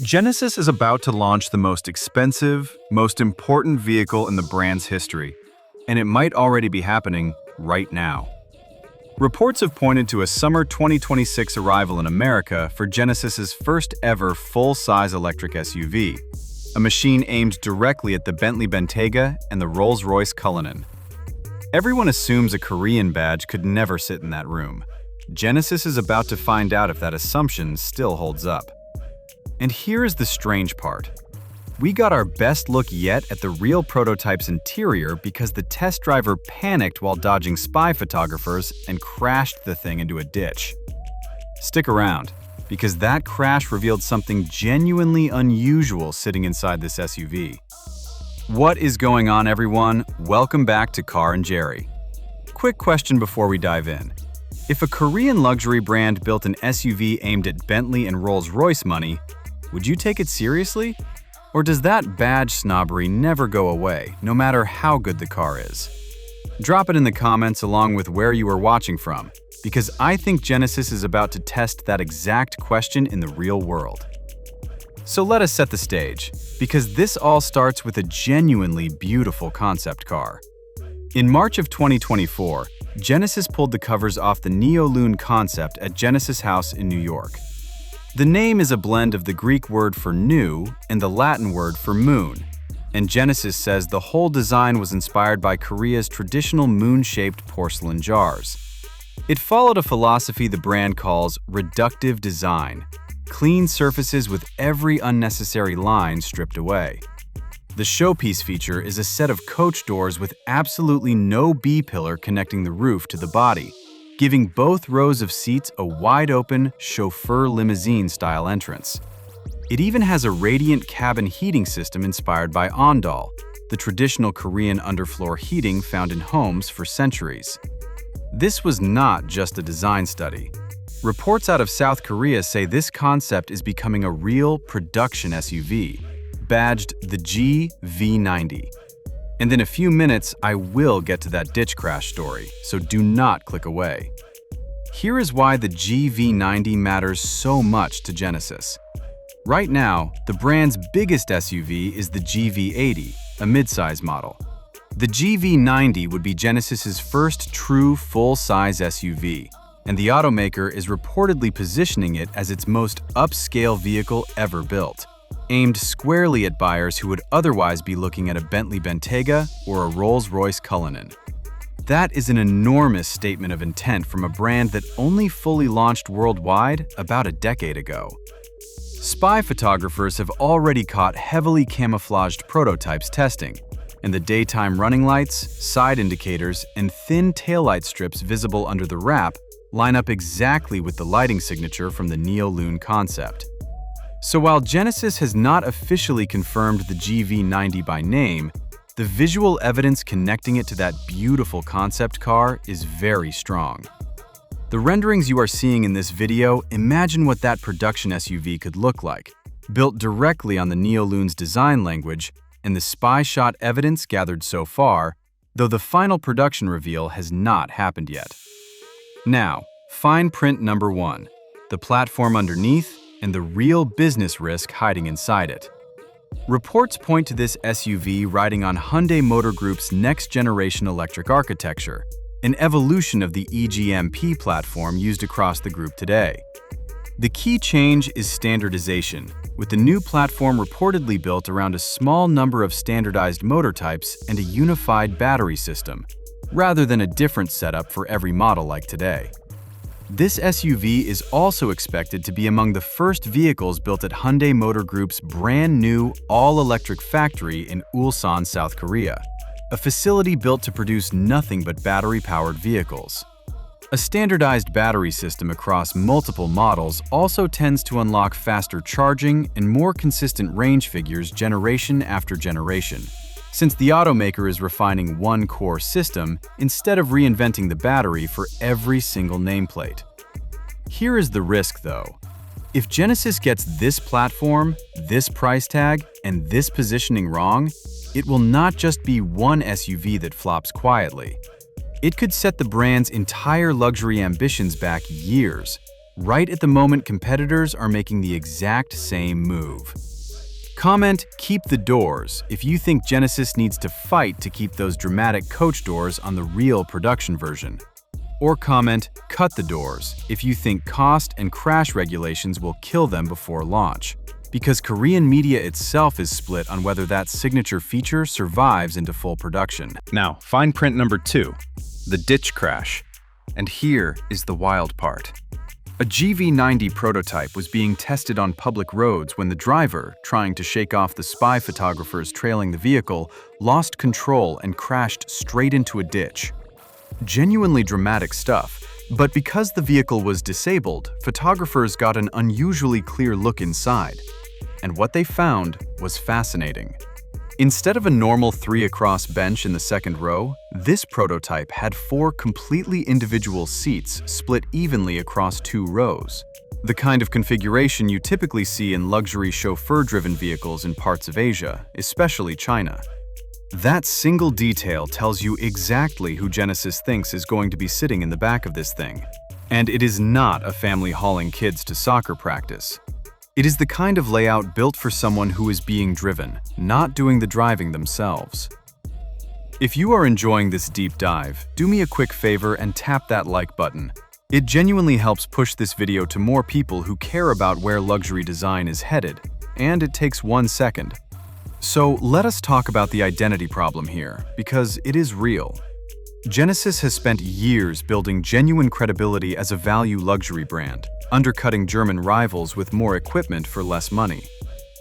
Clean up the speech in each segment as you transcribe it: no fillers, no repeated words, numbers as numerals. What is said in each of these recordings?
Genesis is about to launch the most expensive, most important vehicle in the brand's history, and it might already be happening right now. Reports have pointed to a summer 2026 arrival in America for Genesis's first ever full-size electric SUV, a machine aimed directly at the Bentley Bentayga and the Rolls-Royce Cullinan. Everyone assumes a Korean badge could never sit in that room. Genesis is about to find out if that assumption still holds up. And here is the strange part. We got our best look yet at the real prototype's interior because the test driver panicked while dodging spy photographers and crashed the thing into a ditch. Stick around, because that crash revealed something genuinely unusual sitting inside this SUV. What is going on, everyone? Welcome back to Car and Jerry. Quick question before we dive in. If a Korean luxury brand built an SUV aimed at Bentley and Rolls-Royce money, would you take it seriously? Or does that badge snobbery never go away, no matter how good the car is? Drop it in the comments along with where you are watching from, because I think Genesis is about to test that exact question in the real world. So let us set the stage, because this all starts with a genuinely beautiful concept car. In March of 2024, Genesis pulled the covers off the Neolun Concept at Genesis House in New York. The name is a blend of the Greek word for new and the Latin word for moon, and Genesis says the whole design was inspired by Korea's traditional moon-shaped porcelain jars. It followed a philosophy the brand calls reductive design, clean surfaces with every unnecessary line stripped away. The showpiece feature is a set of coach doors with absolutely no B-pillar connecting the roof to the body, giving both rows of seats a wide-open, chauffeur limousine-style entrance. It even has a radiant cabin heating system inspired by ondol, the traditional Korean underfloor heating found in homes for centuries. This was not just a design study. Reports out of South Korea say this concept is becoming a real production SUV, badged the GV90. And in a few minutes, I will get to that ditch crash story, so do not click away. Here is why the GV90 matters so much to Genesis. Right now, the brand's biggest SUV is the GV80, a midsize model. The GV90 would be Genesis's first true full-size SUV, and the automaker is reportedly positioning it as its most upscale vehicle ever built, aimed squarely at buyers who would otherwise be looking at a Bentley Bentayga or a Rolls-Royce Cullinan. That is an enormous statement of intent from a brand that only fully launched worldwide about a decade ago. Spy photographers have already caught heavily camouflaged prototypes testing, and the daytime running lights, side indicators, and thin taillight strips visible under the wrap line up exactly with the lighting signature from the Neolun Concept. So while Genesis has not officially confirmed the GV90 by name, the visual evidence connecting it to that beautiful concept car is very strong. The renderings you are seeing in this video, imagine what that production SUV could look like, built directly on the Neolun's design language and the spy shot evidence gathered so far, though the final production reveal has not happened yet. Now, fine print number 1, the platform underneath and the real business risk hiding inside it. Reports point to this SUV riding on Hyundai Motor Group's next-generation electric architecture, an evolution of the EGMP platform used across the group today. The key change is standardization, with the new platform reportedly built around a small number of standardized motor types and a unified battery system, rather than a different setup for every model like today. This SUV is also expected to be among the first vehicles built at Hyundai Motor Group's brand new all-electric factory in Ulsan, South Korea, a facility built to produce nothing but battery-powered vehicles. A standardized battery system across multiple models also tends to unlock faster charging and more consistent range figures generation after generation, since the automaker is refining one core system instead of reinventing the battery for every single nameplate. Here is the risk, though. If Genesis gets this platform, this price tag, and this positioning wrong, it will not just be one SUV that flops quietly. It could set the brand's entire luxury ambitions back years, right at the moment competitors are making the exact same move. Comment, "Keep the doors," if you think Genesis needs to fight to keep those dramatic coach doors on the real production version. Or comment, "Cut the doors," if you think cost and crash regulations will kill them before launch, because Korean media itself is split on whether that signature feature survives into full production. Now, fine print number 2, the ditch crash. And here is the wild part. A GV90 prototype was being tested on public roads when the driver, trying to shake off the spy photographers trailing the vehicle, lost control and crashed straight into a ditch. Genuinely dramatic stuff, but because the vehicle was disabled, photographers got an unusually clear look inside. And what they found was fascinating. Instead of a normal 3-across bench in the second row, this prototype had 4 completely individual seats split evenly across 2 rows. The kind of configuration you typically see in luxury chauffeur-driven vehicles in parts of Asia, especially China. That single detail tells you exactly who Genesis thinks is going to be sitting in the back of this thing. And it is not a family hauling kids to soccer practice. It is the kind of layout built for someone who is being driven, not doing the driving themselves. If you are enjoying this deep dive, do me a quick favor and tap that like button. It genuinely helps push this video to more people who care about where luxury design is headed, and it takes 1 second. So let us talk about the identity problem here, because it is real. Genesis has spent years building genuine credibility as a value luxury brand, undercutting German rivals with more equipment for less money.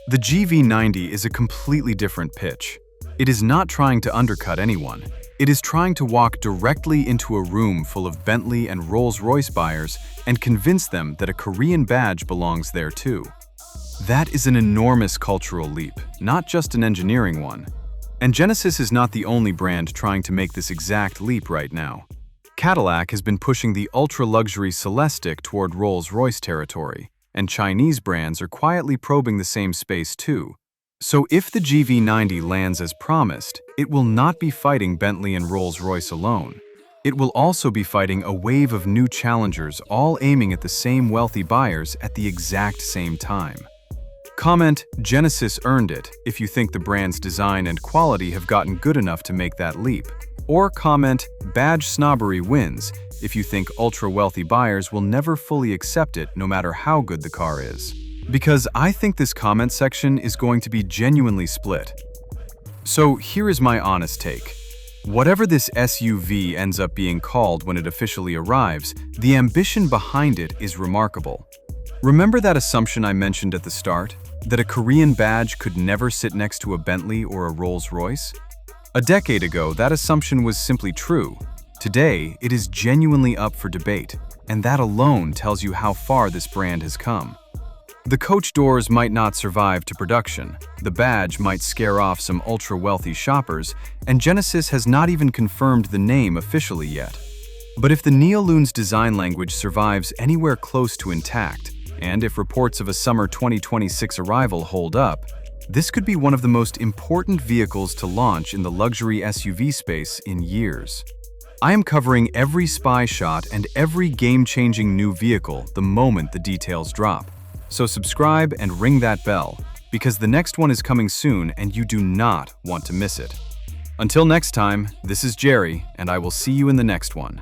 The GV90 is a completely different pitch. It is not trying to undercut anyone. It is trying to walk directly into a room full of Bentley and Rolls-Royce buyers and convince them that a Korean badge belongs there too. That is an enormous cultural leap, not just an engineering one. And Genesis is not the only brand trying to make this exact leap right now. Cadillac has been pushing the ultra-luxury Celestiq toward Rolls-Royce territory, and Chinese brands are quietly probing the same space too. So if the GV90 lands as promised, it will not be fighting Bentley and Rolls-Royce alone. It will also be fighting a wave of new challengers all aiming at the same wealthy buyers at the exact same time. Comment, "Genesis earned it," if you think the brand's design and quality have gotten good enough to make that leap. Or comment, "Badge snobbery wins," if you think ultra-wealthy buyers will never fully accept it no matter how good the car is. Because I think this comment section is going to be genuinely split. So here is my honest take. Whatever this SUV ends up being called when it officially arrives, the ambition behind it is remarkable. Remember that assumption I mentioned at the start? That a Korean badge could never sit next to a Bentley or a Rolls-Royce? A decade ago, that assumption was simply true. Today, it is genuinely up for debate, and that alone tells you how far this brand has come. The coach doors might not survive to production, the badge might scare off some ultra-wealthy shoppers, and Genesis has not even confirmed the name officially yet. But if the Neolun's design language survives anywhere close to intact, and if reports of a summer 2026 arrival hold up, this could be one of the most important vehicles to launch in the luxury SUV space in years. I am covering every spy shot and every game-changing new vehicle the moment the details drop. So subscribe and ring that bell, because the next one is coming soon and you do not want to miss it. Until next time, this is Jerry, and I will see you in the next one.